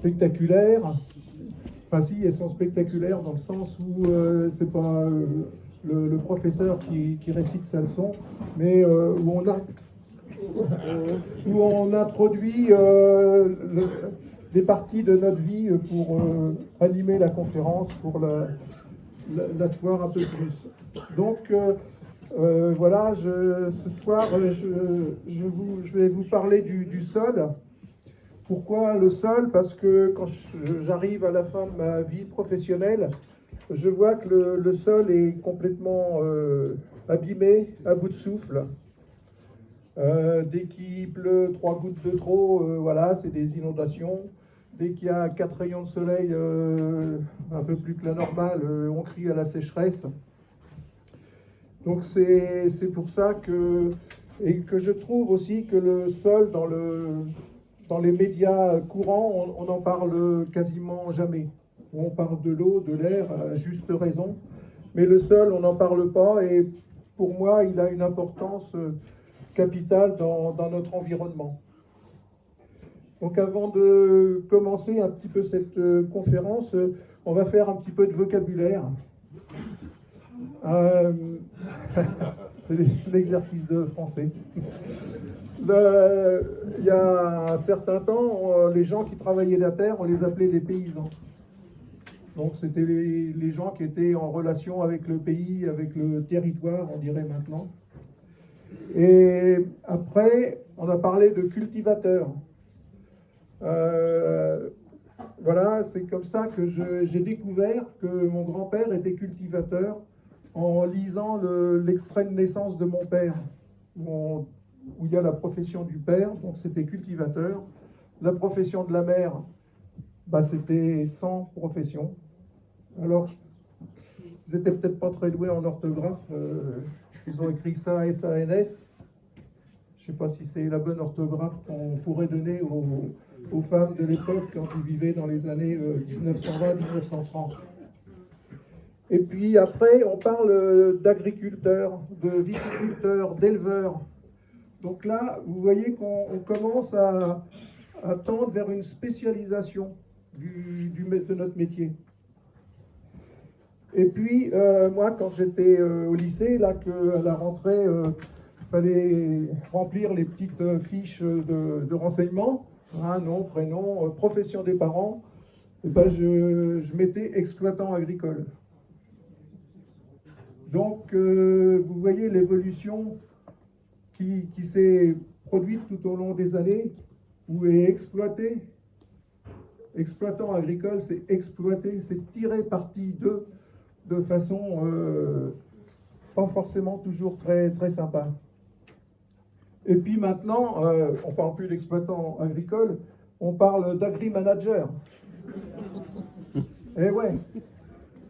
spectaculaires. Enfin si, elles sont spectaculaires dans le sens où c'est pas le professeur qui récite sa leçon, mais où on introduit des parties de notre vie pour animer la conférence, pour l'asseoir un peu plus. Donc voilà, ce soir, je vais vous parler du sol. Pourquoi le sol? Parce que quand j'arrive à la fin de ma vie professionnelle, je vois que le sol est complètement abîmé, à bout de souffle. Dès qu'il pleut 3 gouttes de trop, voilà, c'est des inondations. Dès qu'il y a 4 rayons de soleil, un peu plus que la normale, on crie à la sécheresse. Donc c'est pour ça que je trouve aussi que le sol, dans les médias courants, on n'en parle quasiment jamais. On parle de l'eau, de l'air, à juste raison. Mais le sol, on n'en parle pas. Et pour moi, il a une importance capitale dans notre environnement. Donc avant de commencer un petit peu cette conférence, on va faire un petit peu de vocabulaire. C'est l'exercice de français. Il y a un certain temps, les gens qui travaillaient la terre, on les appelait les paysans. Donc c'était les gens qui étaient en relation avec le pays, avec le territoire, on dirait maintenant. Et après, on a parlé de cultivateurs. Voilà, c'est comme ça que j'ai découvert que mon grand-père était cultivateur en lisant l'extrait de naissance de mon père, où il y a la profession du père, donc c'était cultivateur. La profession de la mère, bah, c'était sans profession. Alors, ils n'étaient peut-être pas très doués en orthographe. Ils ont écrit ça S-A-N-S. Je ne sais pas si c'est la bonne orthographe qu'on pourrait donner aux femmes de l'époque quand ils vivaient dans les années 1920-1930. Et puis après, on parle d'agriculteurs, de viticulteurs, d'éleveurs. Donc là, vous voyez qu'on commence à tendre vers une spécialisation de notre métier. Et puis, moi, quand j'étais au lycée, là, à la rentrée, fallait remplir les petites fiches de renseignements, hein, nom, prénom, profession des parents, et ben je mettais exploitant agricole. Donc, vous voyez l'évolution qui s'est produite tout au long des années, où est exploité. Exploitant agricole, c'est exploiter, c'est tirer parti d'eux de façon pas forcément toujours très, très sympa. Et puis maintenant, on ne parle plus d'exploitant agricole, on parle d'agri-manager. Eh ouais,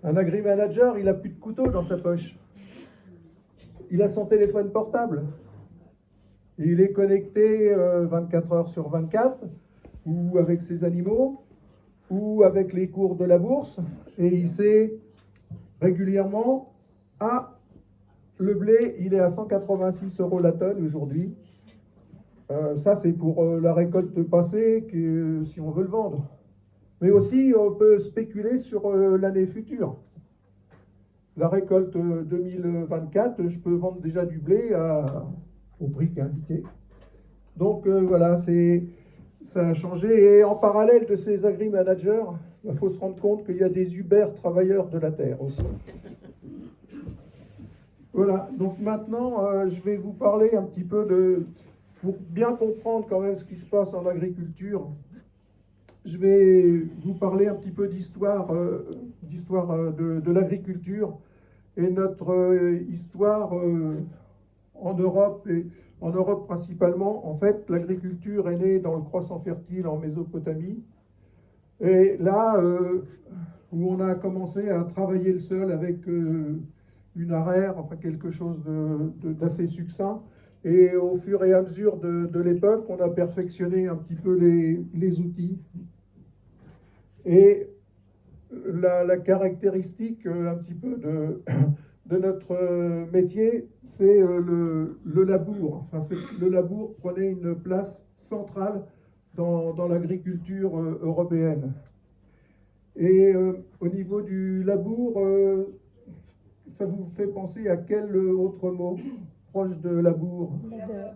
un agri-manager, il n'a plus de couteau dans sa poche. Il a son téléphone portable. Il est connecté 24 heures sur 24, ou avec ses animaux, ou avec les cours de la bourse, et il sait régulièrement, le blé, il est à 186 € la tonne aujourd'hui. Ça, c'est pour la récolte passée, si on veut le vendre. Mais aussi, on peut spéculer sur l'année future. La récolte 2024, je peux vendre déjà du blé au prix qui est indiqué. Donc voilà, ça a changé. Et en parallèle de ces agri-managers, il faut se rendre compte qu'il y a des Uber travailleurs de la terre aussi. Voilà, donc maintenant, je vais vous parler un petit peu pour bien comprendre quand même ce qui se passe en agriculture, je vais vous parler un petit peu d'histoire de l'agriculture et notre histoire en Europe, et en Europe principalement. En fait, l'agriculture est née dans le croissant fertile en Mésopotamie. Et là, où on a commencé à travailler le sol avec une arère, enfin quelque chose d'assez succinct. Et au fur et à mesure de l'époque, on a perfectionné un petit peu les outils. Et la caractéristique un petit peu de notre métier, c'est le labour. Enfin, le labour prenait une place centrale dans l'agriculture européenne. Et au niveau du labour, ça vous fait penser à quel autre mot proche de labour? Labeur.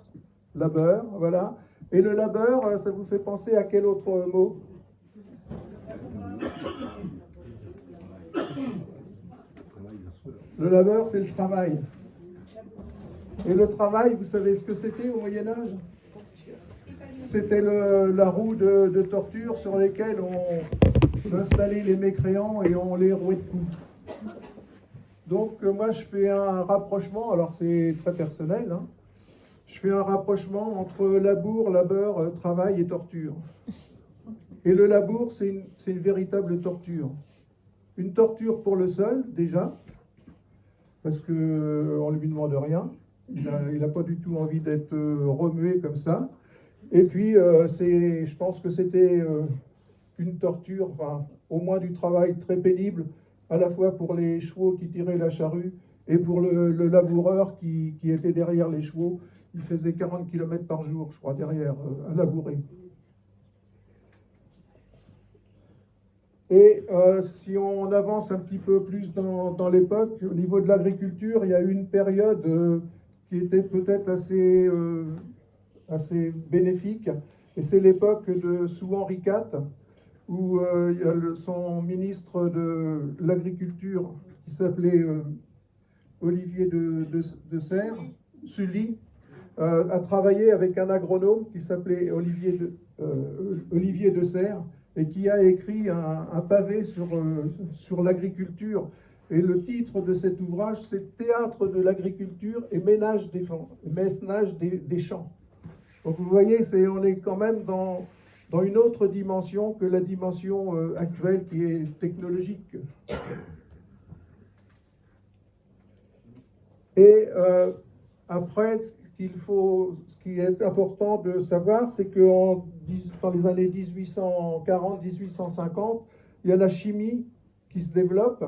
Labeur, voilà. Et le labeur, ça vous fait penser à quel autre mot? Le labeur, c'est le travail. Et le travail, vous savez ce que c'était au Moyen-Âge? C'était la roue de torture sur lesquelles on installait les mécréants et on les rouait de coups. Donc moi je fais un rapprochement, alors c'est très personnel, hein. Je fais un rapprochement entre labour, labeur, travail et torture. Et le labour, c'est une véritable torture. Une torture pour le sol, déjà, parce qu'on ne lui demande rien. Il n'a pas du tout envie d'être remué comme ça. Et puis, je pense que c'était une torture, enfin, au moins du travail très pénible, à la fois pour les chevaux qui tiraient la charrue et pour le laboureur qui était derrière les chevaux. Il faisait 40 km par jour, je crois, derrière, à labourer. Et si on avance un petit peu plus dans l'époque, au niveau de l'agriculture, il y a eu une période qui était peut-être assez bénéfique, et c'est l'époque de sous Henri IV, où il y a son ministre de l'Agriculture qui s'appelait Olivier de Serres, Sully, a travaillé avec un agronome qui s'appelait Olivier de Serres, et qui a écrit un pavé sur l'agriculture. Et le titre de cet ouvrage, c'est Théâtre de l'agriculture et ménage des champs. Donc vous voyez, on est quand même dans une autre dimension que la dimension actuelle qui est technologique. Et après, ce qui est important de savoir, c'est que dans les années 1840-1850, il y a la chimie qui se développe,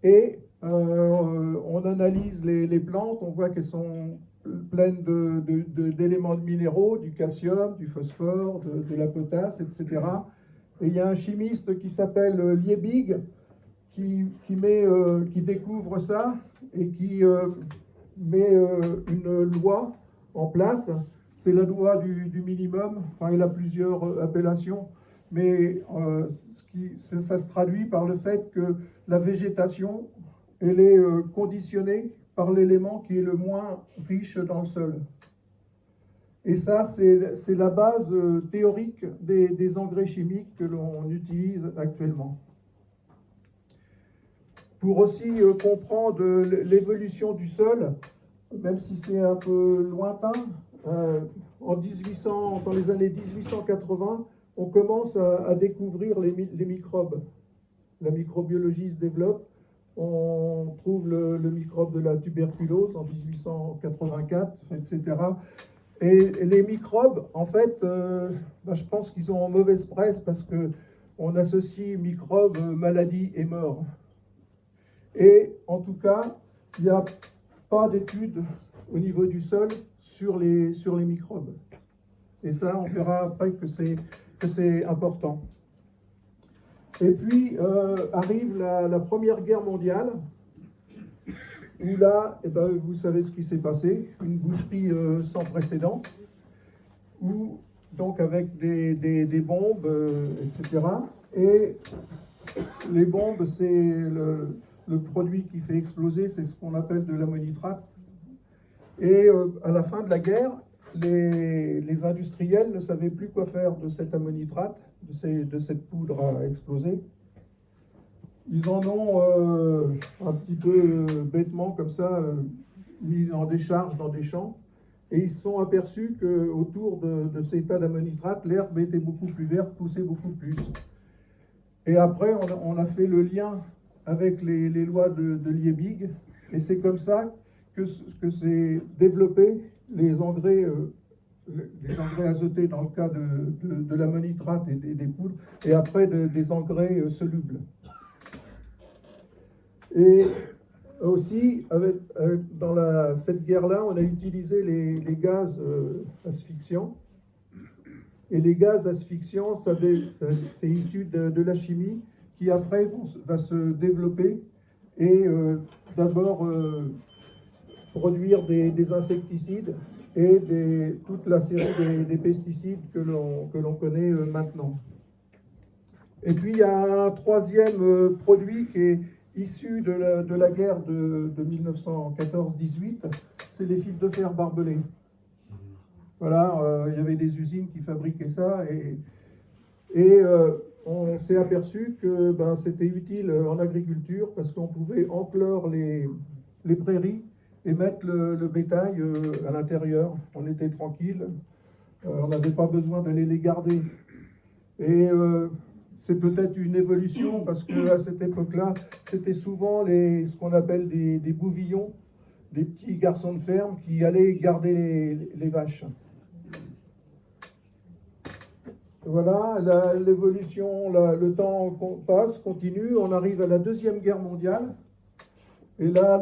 et on analyse les plantes, on voit qu'elles sont pleines d'éléments minéraux, du calcium, du phosphore, de la potasse, etc. Et il y a un chimiste qui s'appelle Liebig qui découvre ça et qui met une loi en place. C'est la loi du minimum. Enfin, il a plusieurs appellations, mais ça se traduit par le fait que la végétation, elle est conditionnée par l'élément qui est le moins riche dans le sol. Et ça, c'est la base théorique des engrais chimiques que l'on utilise actuellement. Pour aussi comprendre l'évolution du sol, même si c'est un peu lointain, dans les années 1880, on commence à découvrir les microbes. La microbiologie se développe. On trouve le microbe de la tuberculose en 1884, etc. Et les microbes, en fait, je pense qu'ils ont mauvaise presse parce qu'on associe microbes, maladie et mort. Et en tout cas, il n'y a pas d'études au niveau du sol sur les microbes. Et ça, on verra après que c'est important. Et puis arrive la Première Guerre mondiale, où là, vous savez ce qui s'est passé, une boucherie sans précédent, où donc avec des bombes, etc. Et les bombes, c'est le produit qui fait exploser, c'est ce qu'on appelle de l'ammonitrate. Et à la fin de la guerre, les industriels ne savaient plus quoi faire de cet ammonitrate, de cette poudre à exploser. Ils en ont un petit peu bêtement comme ça mis en décharge dans des champs, et ils se sont aperçus qu'autour de ces tas d'ammonitrate, l'herbe était beaucoup plus verte, poussait beaucoup plus. Et après, on a fait le lien avec les lois de Liebig, et c'est comme ça que s'est développé les engrais azotés dans le cas de l'ammonitrate et des poudres, et après des engrais solubles. Et aussi, cette guerre-là, on a utilisé les gaz asphyxiants. Et les gaz asphyxiants, c'est issu de la chimie qui après va se développer et d'abord produire des insecticides et toute la série des pesticides que l'on connaît maintenant. Et puis il y a un troisième produit qui est issu de la guerre de 1914-18, c'est les fils de fer barbelés. Voilà, il y avait des usines qui fabriquaient ça et on s'est aperçu que c'était utile en agriculture parce qu'on pouvait enclore les prairies et mettre le bétail à l'intérieur. On était tranquille, on n'avait pas besoin d'aller les garder. Et c'est peut-être une évolution parce qu'à cette époque-là, c'était souvent ce qu'on appelle des bouvillons, des petits garçons de ferme qui allaient garder les vaches. Voilà, l'évolution, le temps passe, continue, on arrive à la Deuxième Guerre mondiale. Et là,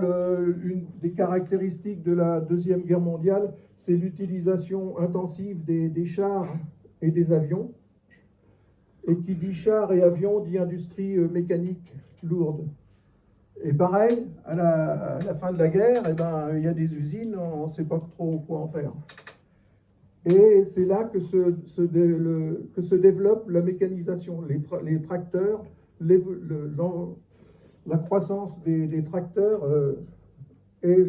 une des caractéristiques de la Deuxième Guerre mondiale, c'est l'utilisation intensive des chars et des avions. Et qui dit chars et avions dit industrie mécanique lourde. Et pareil, à la fin de la guerre, il y a des usines, on ne sait pas trop quoi en faire. Et c'est là que se développe la mécanisation, les tracteurs, la croissance des tracteurs et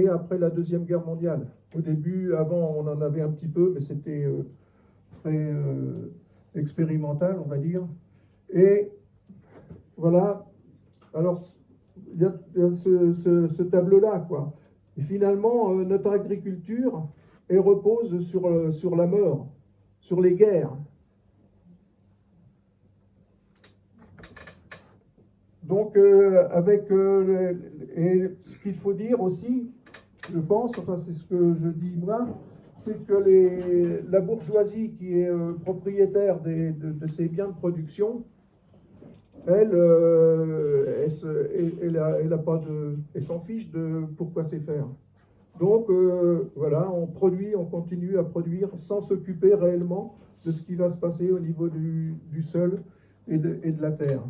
après la Deuxième Guerre mondiale. Au début, avant, on en avait un petit peu, mais c'était très expérimental, on va dire. Et voilà, alors il y a ce tableau-là, quoi. Et finalement, notre agriculture, elle repose sur la mort, sur les guerres. Donc, et ce qu'il faut dire aussi, je pense, enfin c'est ce que je dis moi, c'est que la bourgeoisie qui est propriétaire de ces biens de production, elle s'en fiche de pourquoi c'est faire. Donc voilà, on continue à produire sans s'occuper réellement de ce qui va se passer au niveau du sol et de la terre.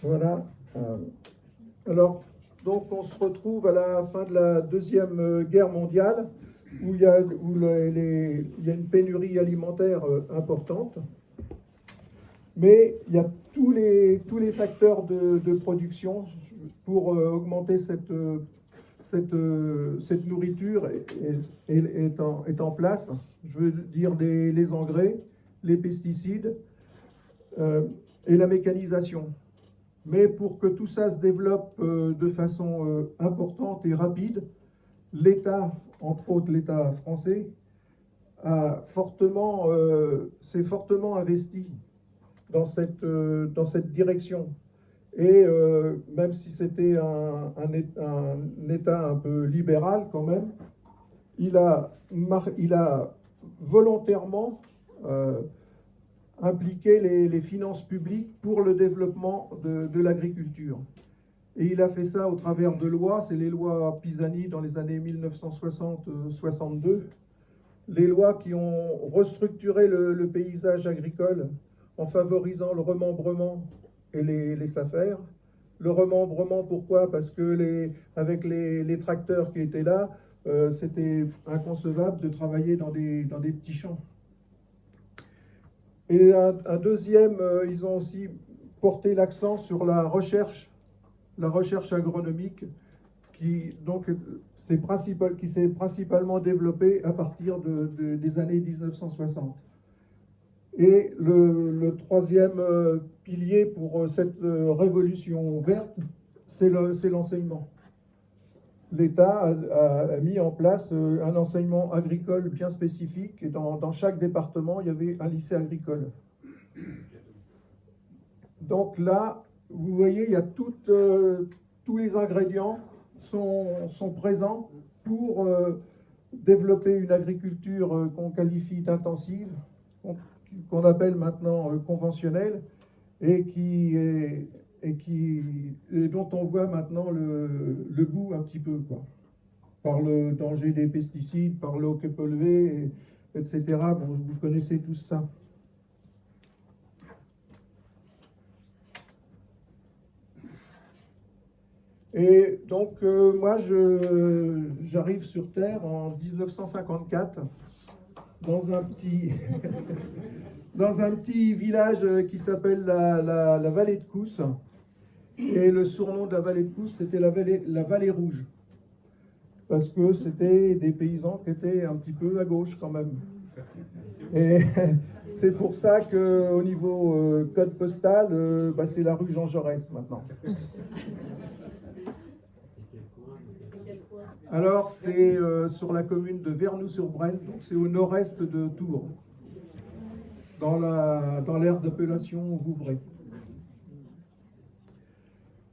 Voilà. Alors, donc on se retrouve à la fin de la Deuxième Guerre mondiale où il y a une pénurie alimentaire importante. Mais il y a tous les facteurs de production pour augmenter cette nourriture est en place. Je veux dire les engrais, les pesticides et la mécanisation. Mais pour que tout ça se développe de façon importante et rapide, l'État, entre autres l'État français, s'est fortement investi dans cette direction. Et même si c'était un État un peu libéral quand même, il a volontairement impliqué les finances publiques pour le développement de l'agriculture. Et il a fait ça au travers de lois, c'est les lois Pisani dans les années 1960-62, les lois qui ont restructuré le paysage agricole en favorisant le remembrement et les SAFER. Le remembrement, pourquoi? Parce que avec les tracteurs qui étaient là, c'était inconcevable de travailler dans des petits champs. Et un deuxième, ils ont aussi porté l'accent sur la recherche agronomique qui s'est principalement développée à partir des années 1960. Et le troisième pilier pour cette révolution verte, c'est l'enseignement. L'État a mis en place un enseignement agricole bien spécifique et dans chaque département, il y avait un lycée agricole. Donc là, vous voyez, il y a tous les ingrédients sont présents pour développer une agriculture qu'on qualifie d'intensive, qu'on appelle maintenant conventionnelle, et qui est et dont on voit maintenant le bout un petit peu, quoi. Par le danger des pesticides, par l'eau qui est polluée, etc. Bon, vous connaissez tout ça. Et donc, moi, j'arrive sur Terre en 1954, dans un petit, dans un petit village qui s'appelle la vallée de Cousse. Et le surnom de la vallée de Cousse, c'était la vallée rouge. Parce que c'était des paysans qui étaient un petit peu à gauche quand même. Et c'est pour ça qu'au niveau code postal, c'est la rue Jean Jaurès maintenant. Alors c'est sur la commune de Vernoux-sur-Brenne, donc c'est au nord-est de Tours, dans l'aire d'appellation Vouvray.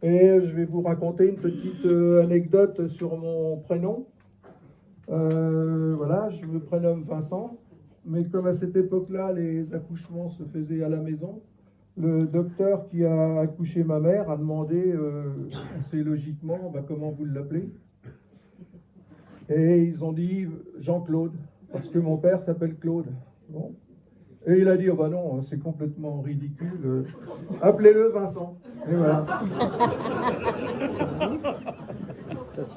Et je vais vous raconter une petite anecdote sur mon prénom. Voilà, je me prénomme Vincent, mais comme à cette époque-là, les accouchements se faisaient à la maison, le docteur qui a accouché ma mère a demandé assez logiquement comment vous l'appelez. Et ils ont dit Jean-Claude, parce que mon père s'appelle Claude. Bon. Et il a dit, oh bah non, c'est complètement ridicule, appelez-le Vincent. Et voilà.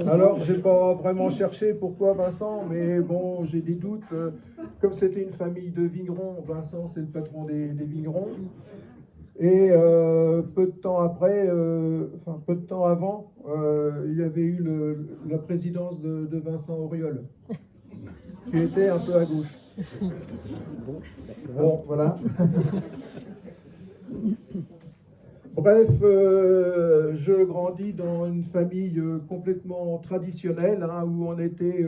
Alors, j'ai pas vraiment cherché pourquoi Vincent, mais bon, j'ai des doutes. Comme c'était une famille de vignerons, Vincent, c'est le patron des vignerons. Et peu de temps après, peu de temps avant, il y avait eu la présidence de Vincent Auriol, qui était un peu à gauche. Bon, voilà. Bref, je grandis dans une famille complètement traditionnelle, où on était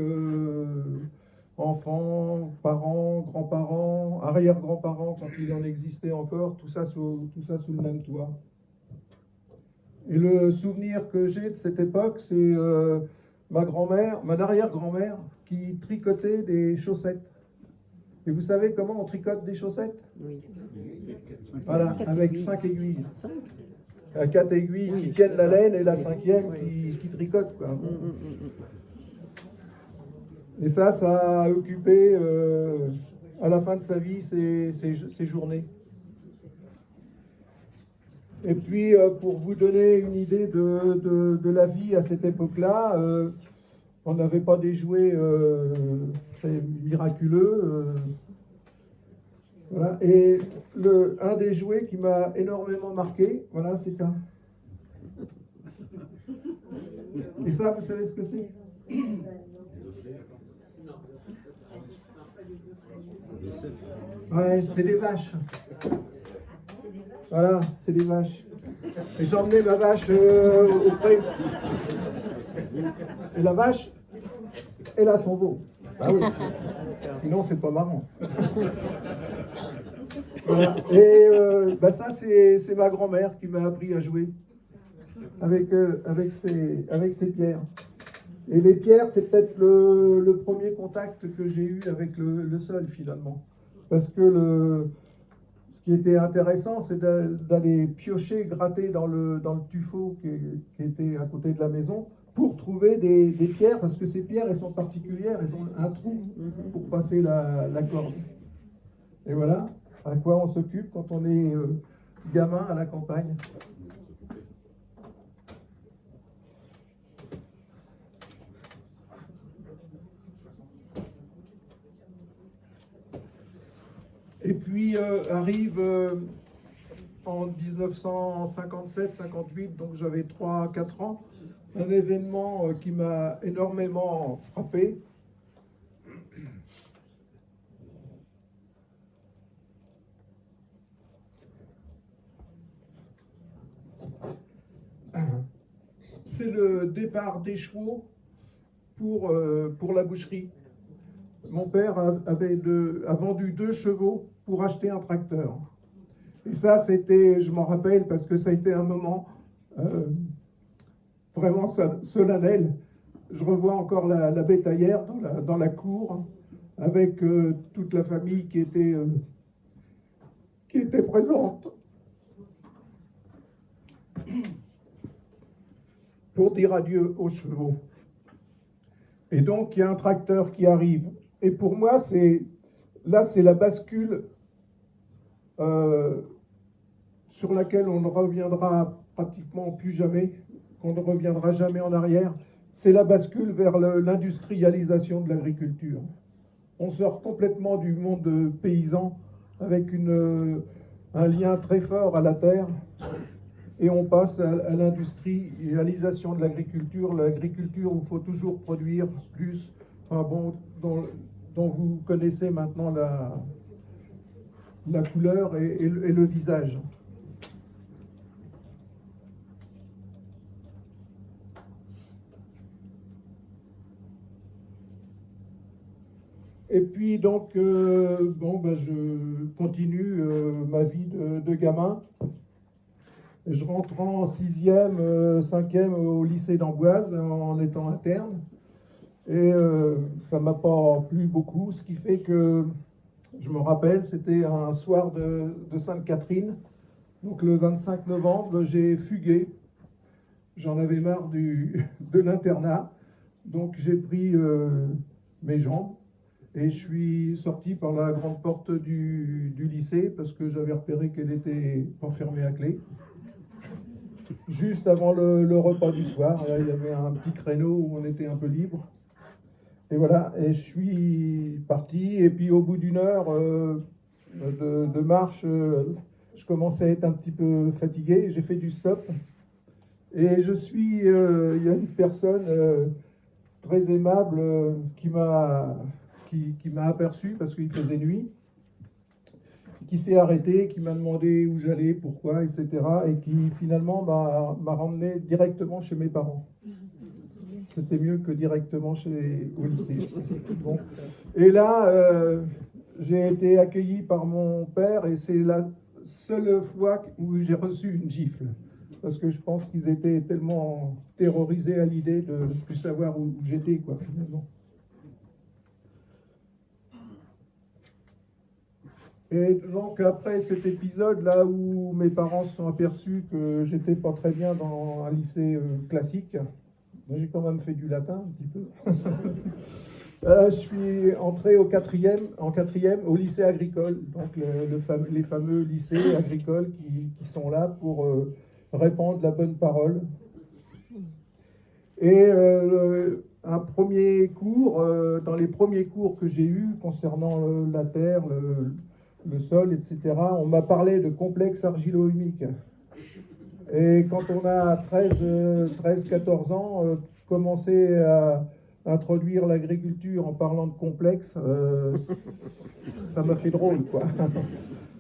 enfants, parents, grands-parents, arrière-grands-parents quand il en existait encore, tout ça sous le même toit. Et le souvenir que j'ai de cette époque, c'est ma grand-mère, mon arrière-grand-mère, qui tricotait des chaussettes. Et vous savez comment on tricote des chaussettes? Oui. Voilà, avec 5 aiguilles. 4 aiguilles qui tiennent la laine et la 5e qui tricote, quoi. Et ça a occupé à la fin de sa vie ses journées. Et puis, pour vous donner une idée de la vie à cette époque-là, on n'avait pas des jouets très miraculeux. Voilà. Et un des jouets qui m'a énormément marqué, voilà, c'est ça. Et ça, vous savez ce que c'est? Ouais, c'est des vaches. Voilà, c'est des vaches. Et j'ai emmené ma vache auprès. Et la vache, elle a son veau. Bah oui. Sinon, c'est pas marrant. Voilà. Et ça, c'est ma grand-mère qui m'a appris à jouer avec ces pierres. Et les pierres, c'est peut-être le premier contact que j'ai eu avec le sol, finalement. Parce que ce qui était intéressant, c'est d'aller piocher, gratter dans le tuffeau qui était à côté de la maison, pour trouver des pierres, parce que ces pierres, elles sont particulières, elles ont un trou pour passer la corde. Et voilà à quoi on s'occupe quand on est gamin à la campagne. Et puis arrive en 1957-58, donc j'avais 3-4 ans, un événement qui m'a énormément frappé. C'est le départ des chevaux pour la boucherie. Mon père a vendu 2 chevaux pour acheter un tracteur. Et ça, je m'en rappelle, parce que ça a été un moment vraiment solennel. Je revois encore la bétaillère dans la cour, avec toute la famille qui était présente. pour dire adieu aux chevaux. Et donc, il y a un tracteur qui arrive. Et pour moi, c'est la bascule sur laquelle on ne reviendra pratiquement plus jamais, qu'on ne reviendra jamais en arrière. C'est la bascule vers l'industrialisation de l'agriculture. On sort complètement du monde paysan avec un lien très fort à la terre et on passe à l'industrialisation de l'agriculture. L'agriculture où il faut toujours produire plus, enfin bon, dont vous connaissez maintenant la couleur et le visage. Et puis donc, je continue ma vie de gamin. Je rentre en 6e, 5e au lycée d'Amboise en étant interne. Et ça ne m'a pas plu beaucoup, ce qui fait que, je me rappelle, c'était un soir de Sainte-Catherine. Donc le 25 novembre, j'ai fugué. J'en avais marre de l'internat. Donc j'ai pris mes jambes. Et je suis sorti par la grande porte du lycée parce que j'avais repéré qu'elle était enfermée à clé. Juste avant le repas du soir, là, il y avait un petit créneau où on était un peu libre. Et voilà, et je suis parti. Et puis au bout d'une heure de marche, je commençais à être un petit peu fatigué. J'ai fait du stop. Et il y a une personne très aimable qui m'a aperçu parce qu'il faisait nuit, qui s'est arrêté, qui m'a demandé où j'allais, pourquoi, etc. et qui finalement m'a ramené directement chez mes parents. C'était mieux que directement au lycée. Bon. Et là, j'ai été accueilli par mon père et c'est la seule fois où j'ai reçu une gifle. Parce que je pense qu'ils étaient tellement terrorisés à l'idée de ne plus savoir où j'étais, quoi, finalement. Et donc après cet épisode là où mes parents se sont aperçus que j'étais pas très bien dans un lycée classique, j'ai quand même fait du latin un petit peu. Je suis entré en quatrième au lycée agricole, donc les fameux lycées agricoles qui sont là pour répandre la bonne parole. Et un premier cours, dans les premiers cours que j'ai eus concernant la terre, le sol, etc., on m'a parlé de complexe argilo-humique. Et quand on a 13-14 ans, commencer à introduire l'agriculture en parlant de complexe, ça m'a fait drôle, quoi.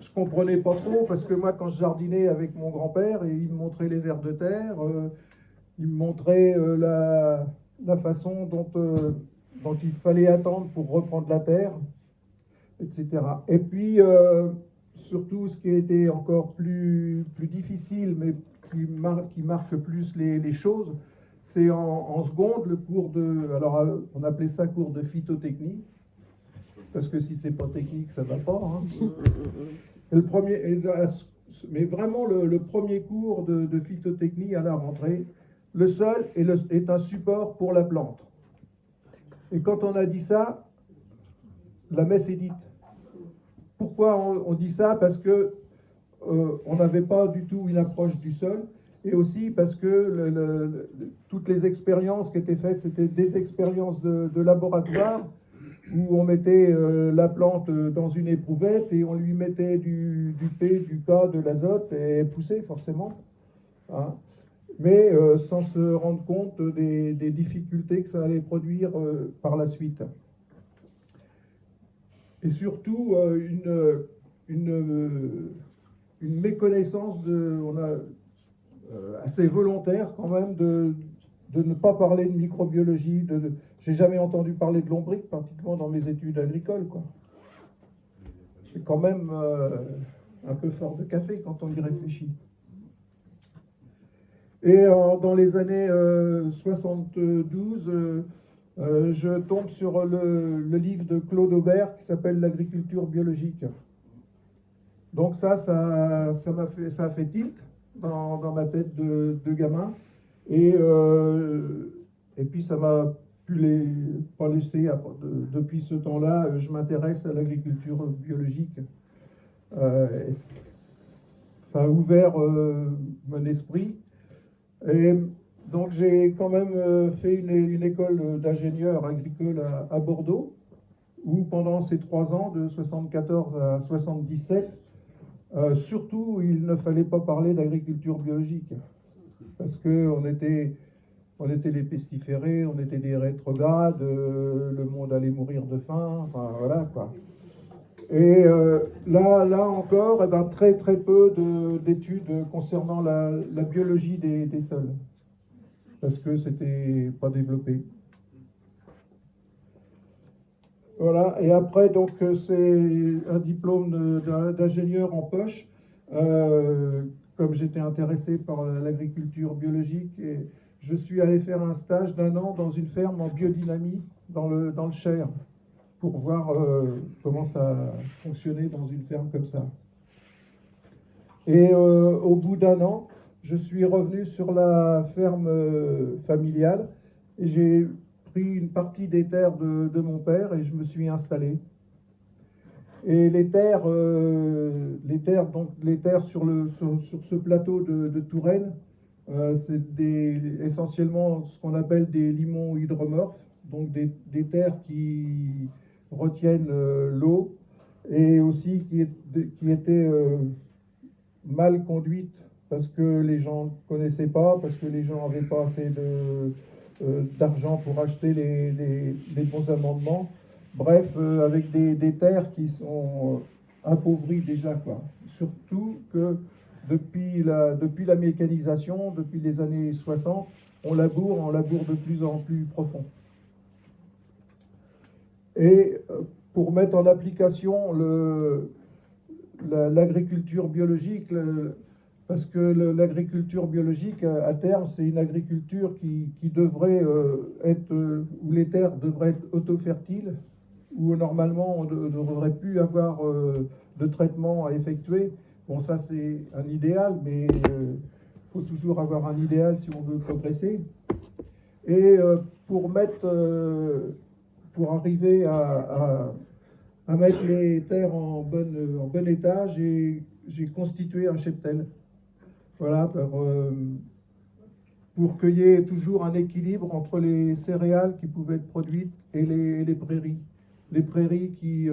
Je comprenais pas trop, parce que moi, quand je jardinais avec mon grand-père, il me montrait les vers de terre, il me montrait la façon dont il fallait attendre pour reprendre la terre, etc. Et puis, surtout, ce qui a été encore plus difficile, mais qui marque plus les choses, c'est en seconde, le cours alors on appelait ça cours de phytotechnie, parce que si c'est pas technique, ça va pas. Hein. Mais vraiment, le premier cours de phytotechnie à la rentrée, le sol est un support pour la plante. Et quand on a dit ça, la messe est dite. Pourquoi on dit ça? Parce que on n'avait pas du tout une approche du sol, et aussi parce que toutes les expériences qui étaient faites, c'était des expériences de laboratoire, où on mettait la plante dans une éprouvette et on lui mettait du P, du K, de l'azote, et elle poussait forcément. Hein. Mais sans se rendre compte des difficultés que ça allait produire par la suite. Et surtout, une méconnaissance assez volontaire quand même de ne pas parler de microbiologie. J'ai jamais entendu parler de lombric, pratiquement dans mes études agricoles, quoi. C'est quand même un peu fort de café quand on y réfléchit. Et dans les années 72, je tombe sur le livre de Claude Aubert qui s'appelle L'agriculture biologique. Donc ça a fait tilt. dans ma tête de gamin. Et puis ça m'a pas laissé, depuis ce temps-là, je m'intéresse à l'agriculture biologique. Et ça a ouvert mon esprit. Et donc j'ai quand même fait une école d'ingénieur agricole à Bordeaux, où pendant ces 3 ans, de 74 à 77, surtout il ne fallait pas parler d'agriculture biologique, parce qu'on était des pestiférés, on était des rétrogrades, le monde allait mourir de faim, enfin voilà quoi. Et là encore, eh ben, très très peu d'études concernant la biologie des sols, parce que c'était pas développé. Voilà, et après, donc, c'est un diplôme d'ingénieur en poche. Comme j'étais intéressé par l'agriculture biologique, et je suis allé faire un stage d'1 an dans une ferme en biodynamie dans le Cher, pour voir comment ça fonctionnait dans une ferme comme ça. Et au bout d'1 an, je suis revenu sur la ferme familiale, et j'ai pris une partie des terres de mon père et je me suis installé. Et les terres sur ce plateau de Touraine, c'est essentiellement ce qu'on appelle des limons hydromorphes, donc des terres qui retiennent l'eau, et aussi qui étaient mal conduites parce que les gens ne connaissaient pas, parce que les gens n'avaient pas assez d'argent pour acheter les bons amendements. Bref, avec des terres qui sont appauvries déjà, quoi. Surtout que depuis la mécanisation, depuis les années 60, on laboure de plus en plus profond. Et pour mettre en application l'agriculture biologique, parce que l'agriculture biologique, à terme, c'est une agriculture qui devrait être, où les terres devraient être auto-fertiles, où normalement on ne devrait plus avoir de traitement à effectuer. Bon, ça c'est un idéal, mais il faut toujours avoir un idéal si on veut progresser. Et pour arriver à mettre les terres en bon état, j'ai constitué un cheptel. Voilà, pour qu'il y ait toujours un équilibre entre les céréales qui pouvaient être produites et les prairies. Les prairies qui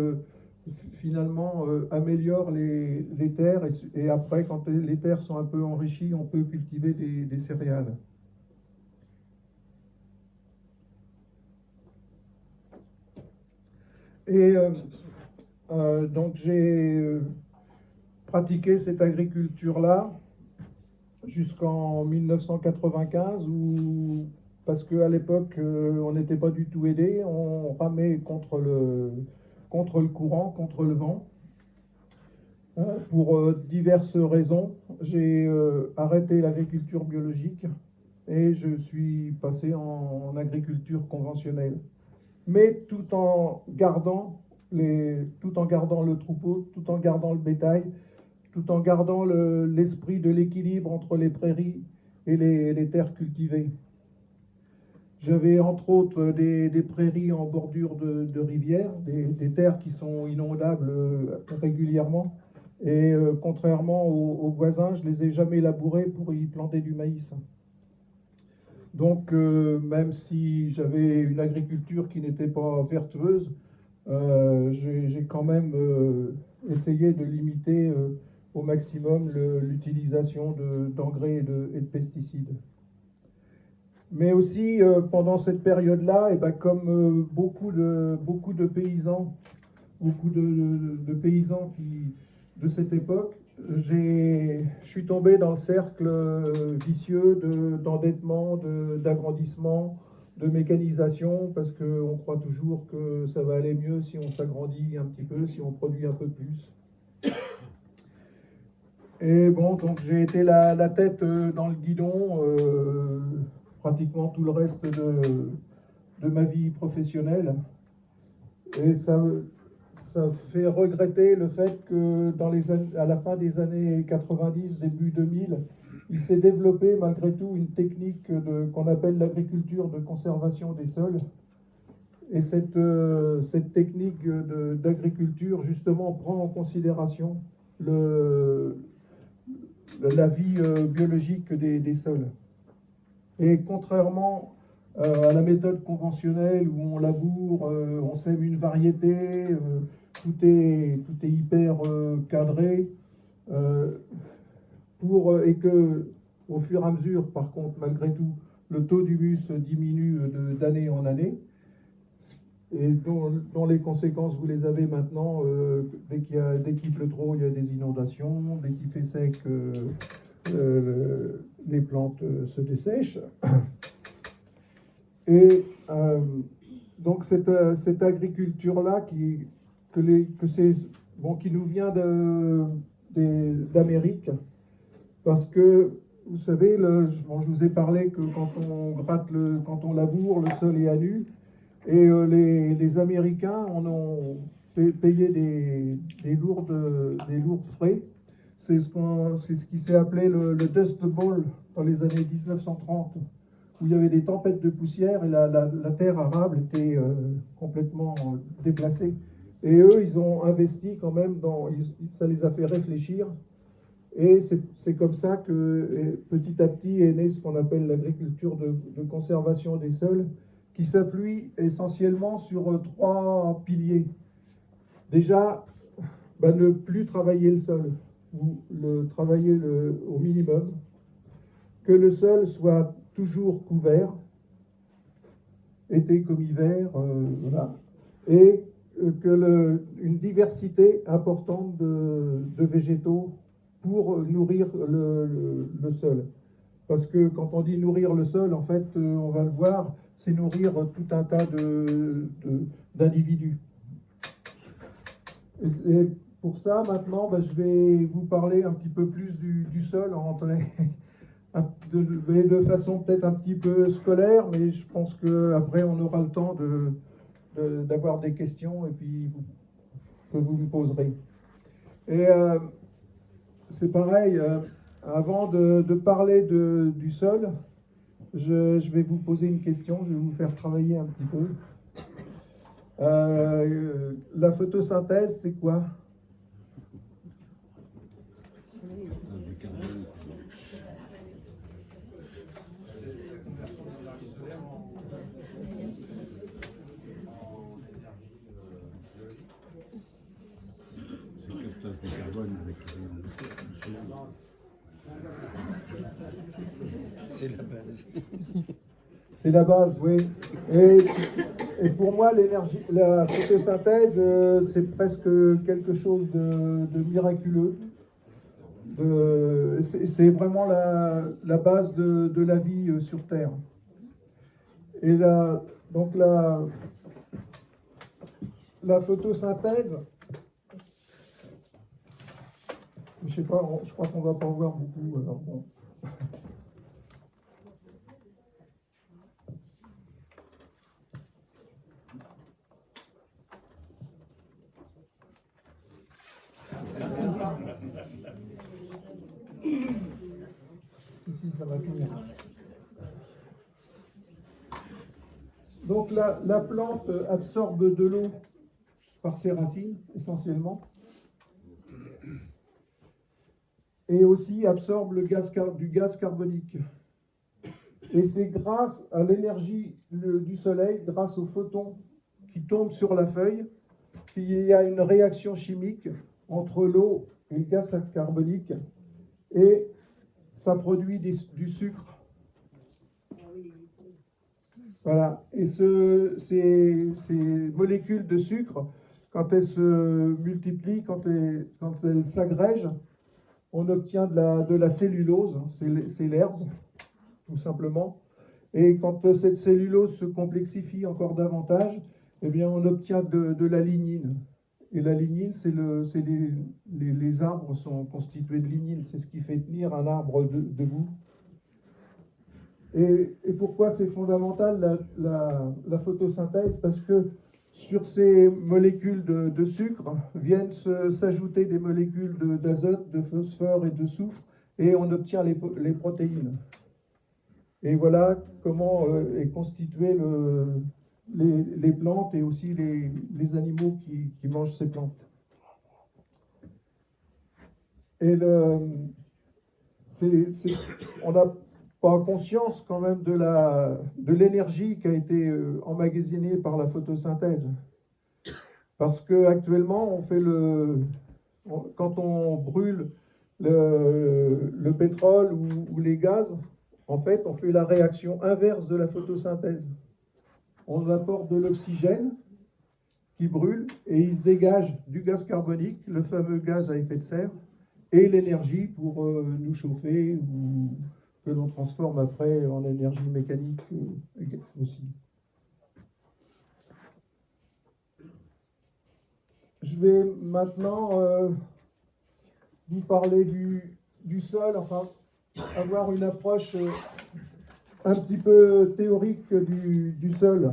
finalement améliorent les terres, et après, quand les terres sont un peu enrichies, on peut cultiver des céréales. Et donc j'ai pratiqué cette agriculture-là jusqu'en 1995, parce qu'à l'époque, on n'était pas du tout aidé, on ramait contre le courant, contre le vent. Pour diverses raisons, j'ai arrêté l'agriculture biologique et je suis passé en agriculture conventionnelle. Mais tout en gardant le troupeau, tout en gardant le bétail, tout en gardant l'esprit de l'équilibre entre les prairies et les terres cultivées. J'avais entre autres des prairies en bordure de rivières, des terres qui sont inondables régulièrement. Et contrairement aux voisins, je ne les ai jamais labourées pour y planter du maïs. Donc, même si j'avais une agriculture qui n'était pas vertueuse, j'ai quand même essayé de limiter au maximum l'utilisation d'engrais et de pesticides. Mais aussi, pendant cette période-là, et ben, comme beaucoup de paysans, de cette époque, je suis tombé dans le cercle vicieux d'endettement, d'agrandissement, de mécanisation, parce qu'on croit toujours que ça va aller mieux si on s'agrandit un petit peu, si on produit un peu plus. Et bon, donc j'ai été la tête dans le guidon pratiquement tout le reste de ma vie professionnelle. Et ça fait regretter le fait que à la fin des années 90, début 2000, il s'est développé malgré tout une technique qu'on appelle l'agriculture de conservation des sols. Et cette technique d'agriculture, justement, prend en considération la vie biologique des sols. Et contrairement à la méthode conventionnelle où on laboure, on sème une variété, tout est hyper cadré, et que au fur et à mesure, par contre, malgré tout, le taux d'humus diminue d'année en année, et dont les conséquences, vous les avez maintenant, dès qu'il pleut trop, il y a des inondations, dès qu'il fait sec, les plantes se dessèchent. Et donc cette agriculture-là qui nous vient d'Amérique, parce que vous savez, je vous ai parlé que quand on laboure, le sol est à nu, et les Américains en ont fait payer des lourds frais. C'est ce qui s'est appelé le Dust Bowl dans les années 1930, où il y avait des tempêtes de poussière et la terre arable était complètement déplacée. Et eux, ils ont investi quand même ça les a fait réfléchir. Et c'est comme ça que petit à petit est né ce qu'on appelle l'agriculture de conservation des sols, qui s'appuie essentiellement sur 3 piliers. Déjà, ne plus travailler le sol, ou le travailler au minimum, que le sol soit toujours couvert, été comme hiver, voilà, et une diversité importante de végétaux pour nourrir le sol. Parce que quand on dit nourrir le sol, en fait, on va le voir, c'est nourrir tout un tas d'individus. Et pour ça, maintenant, je vais vous parler un petit peu plus du sol, de façon peut-être un petit peu scolaire, mais je pense qu'après, on aura le temps d'avoir des questions et puis que vous me poserez. Et c'est pareil, avant de parler du sol, je vais vous poser une question, je vais vous faire travailler un petit peu. La photosynthèse, c'est quoi? C'est la base. C'est la base, oui. Et pour moi, la photosynthèse, c'est presque quelque chose de miraculeux. C'est vraiment la base de la vie sur Terre. Et donc la photosynthèse, je sais pas, je crois qu'on va pas en voir beaucoup. Alors bon. Si, ça va finir. Donc la plante absorbe de l'eau par ses racines, essentiellement, et aussi absorbe du gaz carbonique. Et c'est grâce à l'énergie du soleil, grâce aux photons qui tombent sur la feuille, qu'il y a une réaction chimique entre l'eau et le gaz carbonique, et ça produit du sucre. Voilà. Et ces molécules de sucre, quand elles se multiplient, quand elles s'agrègent, on obtient de la cellulose, c'est l'herbe, tout simplement. Et quand cette cellulose se complexifie encore davantage, eh bien, on obtient de la lignine. Et la lignine, les arbres sont constitués de lignine, c'est ce qui fait tenir un arbre debout. Et pourquoi c'est fondamental la photosynthèse? Parce que sur ces molécules de sucre viennent s'ajouter des molécules d'azote, de phosphore et de soufre et on obtient les protéines. Et voilà comment est constitué les plantes et aussi les animaux qui mangent ces plantes. Et on n'a pas conscience quand même de l'énergie qui a été emmagasinée par la photosynthèse. Parce qu'actuellement, quand on brûle le pétrole ou les gaz, en fait, on fait la réaction inverse de la photosynthèse. On apporte de l'oxygène qui brûle et il se dégage du gaz carbonique, le fameux gaz à effet de serre, et l'énergie pour nous chauffer ou que l'on transforme après en énergie mécanique aussi. Je vais maintenant vous parler du sol, enfin avoir une approche un petit peu théorique du sol.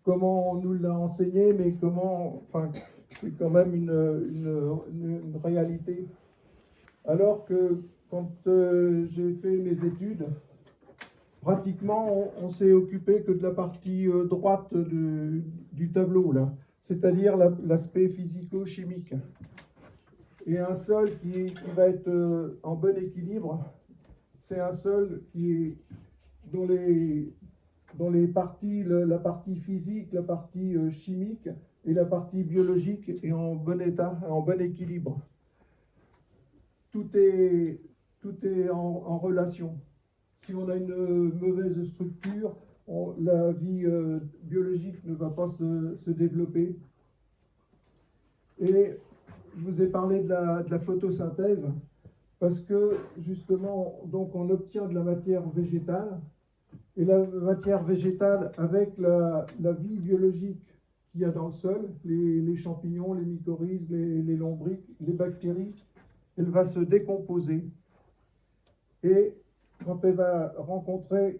Comment on nous l'a enseigné, mais c'est quand même une réalité. Alors que quand j'ai fait mes études, pratiquement on s'est occupé que de la partie droite du tableau, là, c'est-à-dire l'aspect physico-chimique. Et un sol qui va être en bon équilibre, c'est un sol dont les parties, la partie physique, la partie chimique et la partie biologique est en bon état, en bon équilibre. Tout est en relation. Si on a une mauvaise structure, la vie biologique ne va pas se développer. Et je vous ai parlé de la photosynthèse parce que justement, donc on obtient de la matière végétale. Et la matière végétale, avec la vie biologique qu'il y a dans le sol, les champignons, les mycorhizes, les lombriques, les bactéries, elle va se décomposer. Et quand elle va rencontrer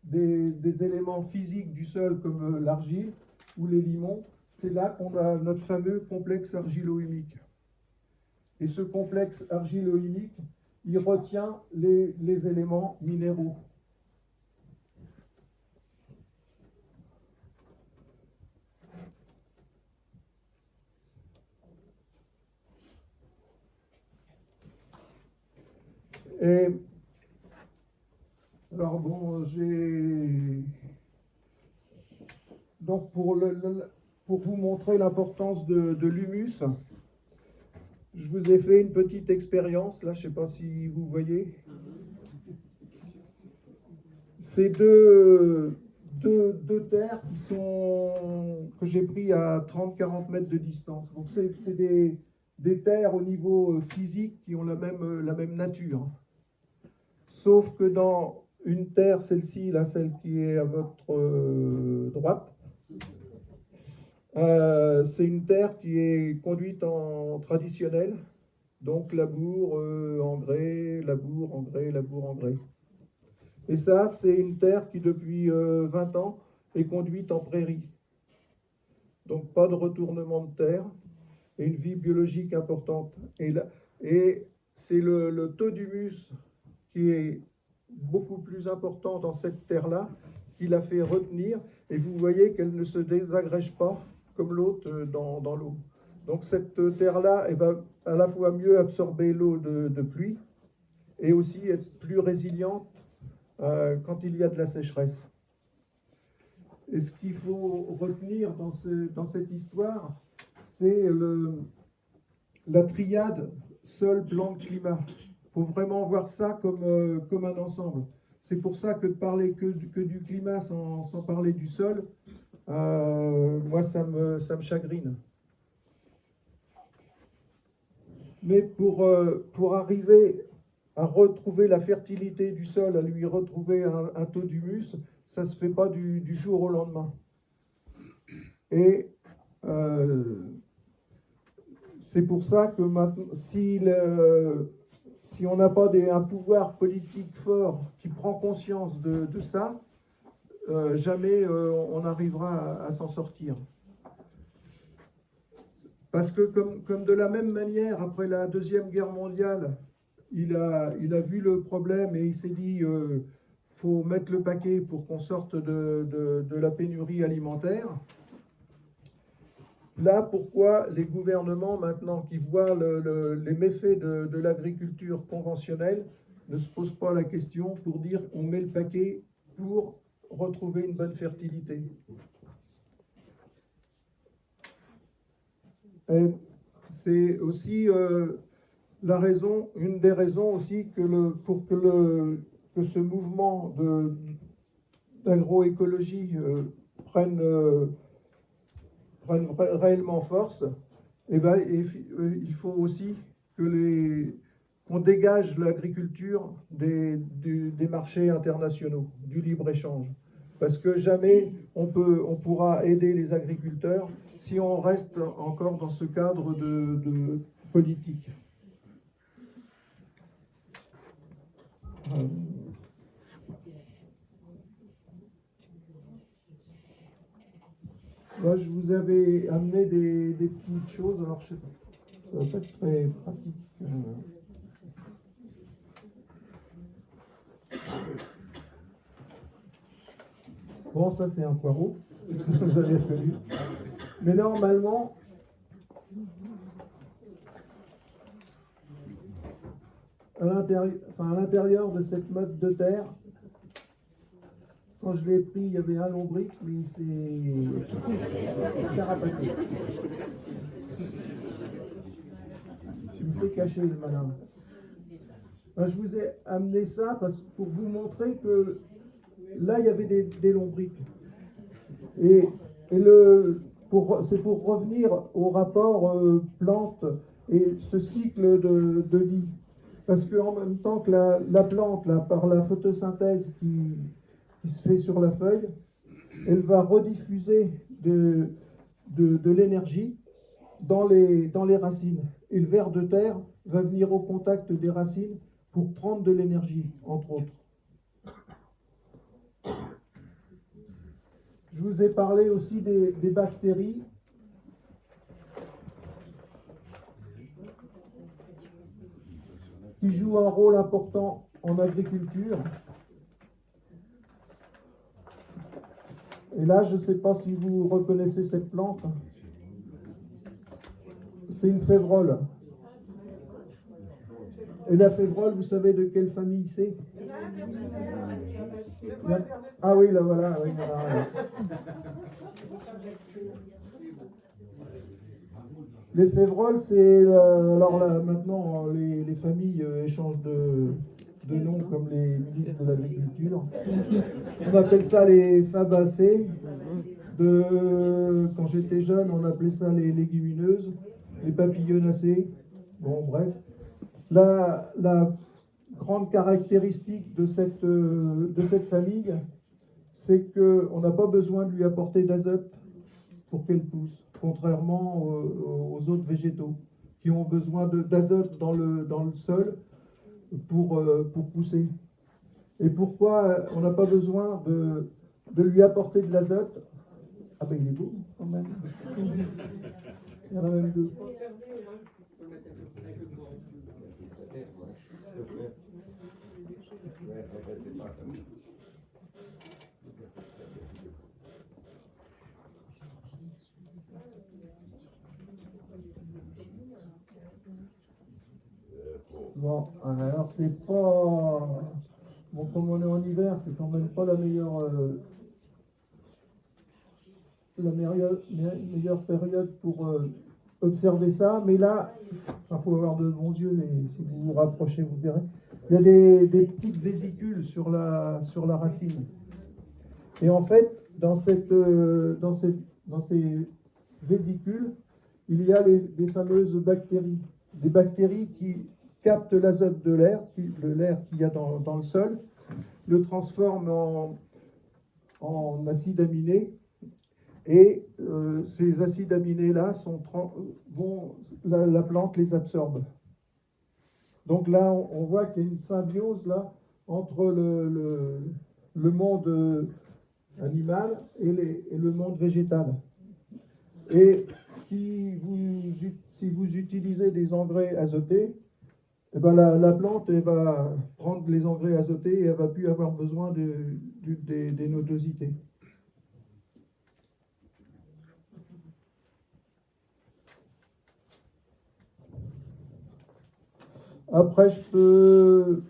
des éléments physiques du sol comme l'argile ou les limons, c'est là qu'on a notre fameux complexe argilo-humique. Et ce complexe argilo-humique, il retient les éléments minéraux. Et alors bon, donc pour vous montrer l'importance de l'humus, je vous ai fait une petite expérience. Là, je ne sais pas si vous voyez. C'est deux terres que j'ai pris à 30-40 mètres de distance. Donc c'est des terres au niveau physique qui ont la même nature. Sauf que dans une terre, celle-ci, là, celle qui est à votre droite, c'est une terre qui est conduite en traditionnel, donc labour, engrais, labour, engrais, labour, engrais. Et ça, c'est une terre qui, depuis 20 ans, est conduite en prairie. Donc pas de retournement de terre et une vie biologique importante. Et c'est le taux d'humus qui est beaucoup plus important dans cette terre-là, qui la fait retenir, et vous voyez qu'elle ne se désagrège pas comme l'autre dans l'eau. Donc cette terre-là, elle va à la fois mieux absorber l'eau de pluie, et aussi être plus résiliente quand il y a de la sécheresse. Et ce qu'il faut retenir dans cette histoire, c'est la triade sol, plante, climat. Il faut vraiment voir ça comme un ensemble. C'est pour ça que de parler que du climat sans parler du sol, moi ça me chagrine. Mais pour arriver à retrouver la fertilité du sol, à lui retrouver un taux d'humus, ça ne se fait pas du jour au lendemain. Et c'est pour ça que maintenant, si on n'a pas un pouvoir politique fort qui prend conscience de ça, jamais on arrivera à s'en sortir. Parce que comme de la même manière, après la Deuxième Guerre mondiale, il a vu le problème et il s'est dit faut mettre le paquet pour qu'on sorte de la pénurie alimentaire. Là, pourquoi les gouvernements, maintenant qui voient les méfaits de l'agriculture conventionnelle, ne se posent pas la question pour dire on met le paquet pour retrouver une bonne fertilité. Et c'est aussi la raison, une des raisons aussi pour que ce mouvement d'agroécologie prenne réellement force, et il faut aussi qu'on dégage l'agriculture des marchés internationaux, du libre-échange. Parce que jamais on pourra aider les agriculteurs si on reste encore dans ce cadre de politique. Là, je vous avais amené des petites choses, alors je sais pas, ça va pas être très pratique. Bon, ça c'est un poireau, vous avez reconnu. Mais normalement, à l'intérieur de cette motte de terre, quand je l'ai pris, il y avait un lombric, mais il s'est carapaté. Il s'est caché, le malin. Ben, je vous ai amené ça pour vous montrer que là, il y avait des lombrics. C'est pour revenir au rapport plante et ce cycle de vie. Parce qu'en même temps que la plante, là, par la photosynthèse qui se fait sur la feuille, elle va rediffuser de l'énergie dans les racines. Et le ver de terre va venir au contact des racines pour prendre de l'énergie, entre autres. Je vous ai parlé aussi des bactéries. Qui jouent un rôle important en agriculture. Et là, je ne sais pas si vous reconnaissez cette plante. C'est une févrole. Et la févrole, vous savez de quelle famille c'est? Ah oui, là voilà. Oui, voilà. Les févroles, c'est... alors là, maintenant, les familles échangent de noms comme les ministres de l'Agriculture. On appelle ça les fabacées. Quand j'étais jeune, on appelait ça les légumineuses, les papillonacées. Bon, bref. La grande caractéristique de cette famille, c'est qu'on n'a pas besoin de lui apporter d'azote pour qu'elle pousse, contrairement aux autres végétaux qui ont besoin d'azote dans le sol pour pousser. Et pourquoi on n'a pas besoin de lui apporter de l'azote? Ah ben il est beau quand même. Il y en a même deux. Bon, alors c'est pas... Bon, comme on est en hiver, c'est quand même pas la meilleure période pour observer ça. Mais là, il faut avoir de bons yeux, mais si vous vous rapprochez, vous verrez. Il y a des petites vésicules sur la racine. Et en fait, dans ces vésicules, il y a des fameuses bactéries. Des bactéries qui captent l'azote de l'air qu'il y a dans le sol, le transforment en acides aminés, et ces acides aminés-là la plante les absorbe. Donc là, on voit qu'il y a une symbiose là, entre le monde animal et le monde végétal. Et si vous utilisez des engrais azotés, eh ben la plante elle va prendre les engrais azotés et elle va plus avoir besoin des nodosités. Après, je peux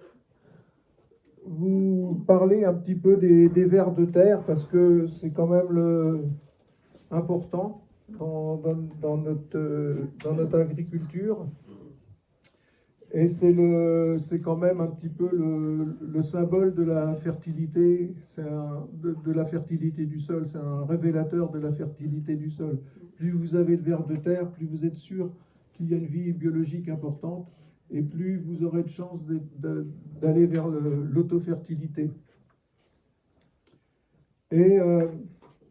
vous parler un petit peu des vers de terre parce que c'est quand même important dans notre agriculture. Et c'est quand même un petit peu le symbole de la fertilité, de la fertilité du sol, c'est un révélateur de la fertilité du sol. Plus vous avez de vers de terre, plus vous êtes sûr qu'il y a une vie biologique importante, et plus vous aurez de chances d'aller vers l'autofertilité. Et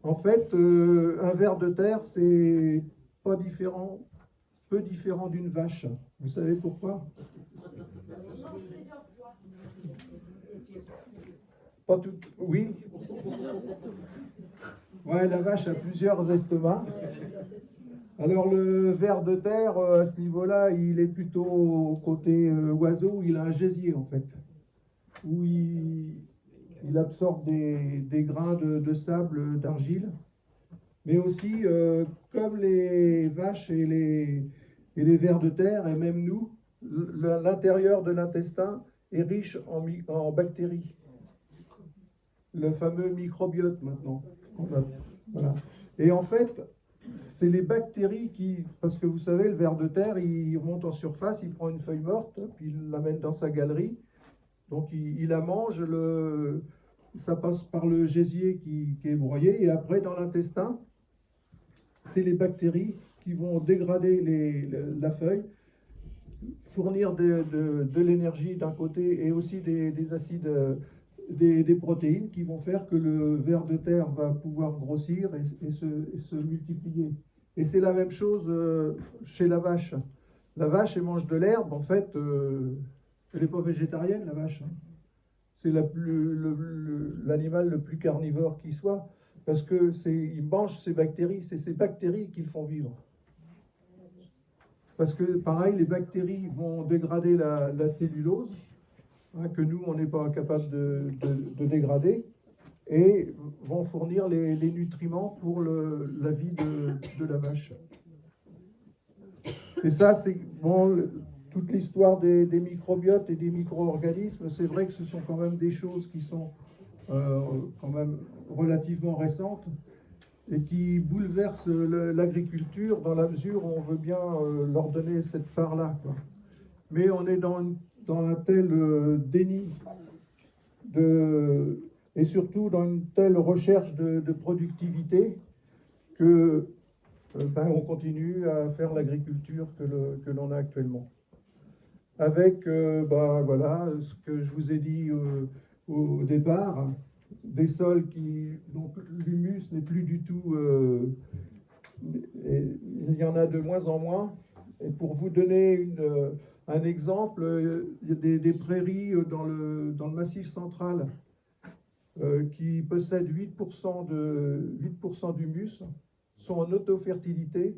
en fait, un ver de terre, c'est pas différent, peu différent d'une vache. Vous savez pourquoi? Pas tout, oui. Ouais, la vache a plusieurs estomacs. Alors le ver de terre, à ce niveau-là, il est plutôt côté oiseau, il a un gésier en fait, où il absorbe des grains de sable, d'argile, mais aussi, comme les vaches et les vers de terre, et même nous, l'intérieur de l'intestin est riche en bactéries. Le fameux microbiote maintenant. Voilà. Et en fait, c'est les bactéries parce que vous savez, le ver de terre, il monte en surface, il prend une feuille morte, puis il l'amène dans sa galerie. Donc il la mange, ça passe par le gésier qui est broyé, et après dans l'intestin, c'est les bactéries qui vont dégrader la feuille, fournir de l'énergie d'un côté et aussi des acides, des protéines qui vont faire que le ver de terre va pouvoir grossir et se multiplier. Et c'est la même chose chez la vache. La vache, elle mange de l'herbe, en fait, elle n'est pas végétarienne, la vache. C'est l'animal le plus carnivore qui soit, parce que il mange ces bactéries, c'est ces bactéries qui le font vivre. Parce que, pareil, les bactéries vont dégrader la cellulose, que nous, on n'est pas capable de dégrader, et vont fournir les nutriments pour la vie de la vache. Et ça, c'est bon, toute l'histoire des microbiotes et des micro-organismes, c'est vrai que ce sont quand même des choses qui sont quand même relativement récentes et qui bouleversent l'agriculture dans la mesure où on veut bien leur donner cette part-là, quoi. Mais on est dans un tel déni et surtout dans une telle recherche de productivité que on continue à faire l'agriculture que l'on a actuellement. Avec voilà, ce que je vous ai dit au départ, des sols donc l'humus n'est plus du tout, il y en a de moins en moins. Et pour vous donner un exemple, il y a des prairies dans le massif central qui possèdent 8% d'humus, sont en autofertilité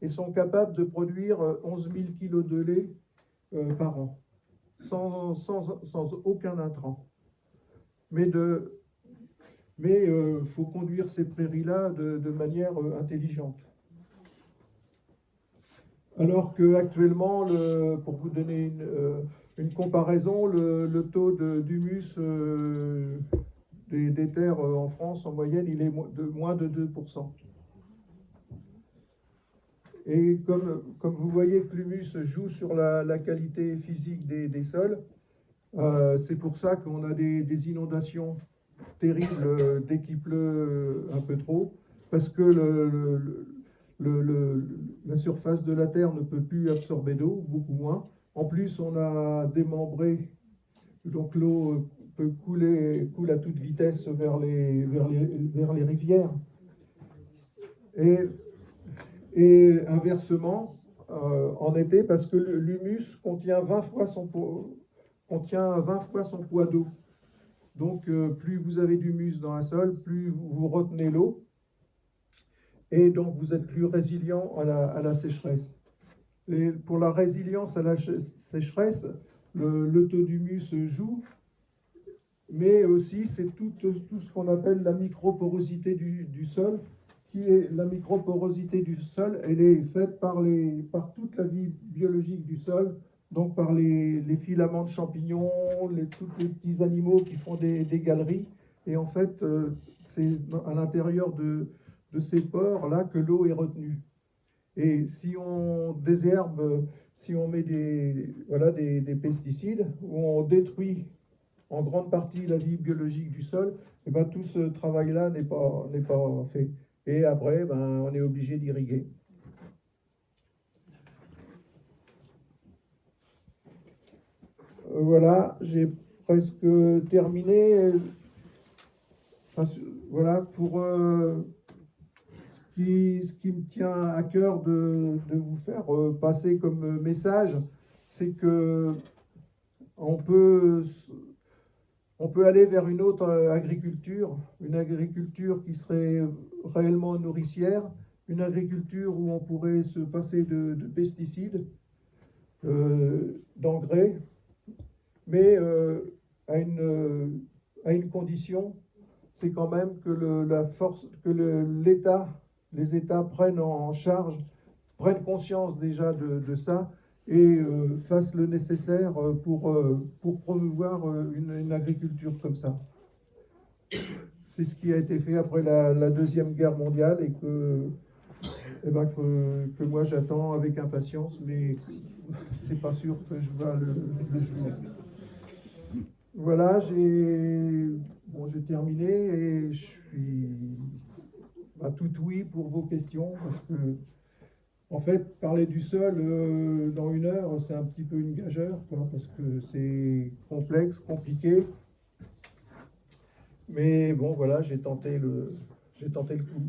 et sont capables de produire 11 000 kg de lait par an, sans aucun intrant. Mais faut conduire ces prairies-là de manière intelligente. Alors qu'actuellement, pour vous donner une comparaison, le taux d'humus des terres en France, en moyenne, il est de moins de 2%. Et comme vous voyez que l'humus joue sur la qualité physique des sols, c'est pour ça qu'on a des inondations terribles dès qu'il pleut un peu trop, parce que la surface de la terre ne peut plus absorber d'eau, beaucoup moins. En plus, on a démembré, donc l'eau coule à toute vitesse vers les rivières. Et inversement, en été, parce que l'humus contient 20 fois son poids d'eau. Donc, plus vous avez d'humus dans un sol, plus vous retenez l'eau. et donc vous êtes plus résilient à la sécheresse. Et pour la résilience à la sécheresse, le taux d'humus joue, mais aussi c'est tout ce qu'on appelle la microporosité du sol, qui est la microporosité du sol, elle est faite par toute la vie biologique du sol, donc par les filaments de champignons, tous les petits animaux qui font des galeries, et en fait c'est à l'intérieur de ces pores-là que l'eau est retenue. Et si on désherbe, si on met des pesticides, ou on détruit en grande partie la vie biologique du sol, et ben, tout ce travail-là n'est pas fait. Et après, ben, on est obligé d'irriguer. Voilà, j'ai presque terminé. Enfin, voilà, pour ce qui me tient à cœur de vous faire passer comme message, c'est que on peut aller vers une autre agriculture, une agriculture qui serait réellement nourricière, une agriculture où on pourrait se passer de pesticides, d'engrais, mais à une condition, c'est quand même que les États prennent en charge, prennent conscience déjà de ça, et fassent le nécessaire pour promouvoir une agriculture comme ça. C'est ce qui a été fait après la Deuxième Guerre mondiale et que moi j'attends avec impatience, mais c'est pas sûr que je vois le jour. Voilà, j'ai terminé et je suis tout oui pour vos questions, parce que en fait, parler du sol dans 1 heure, c'est un petit peu une gageure, quoi, parce que c'est complexe, compliqué. Mais bon, voilà, j'ai tenté le coup.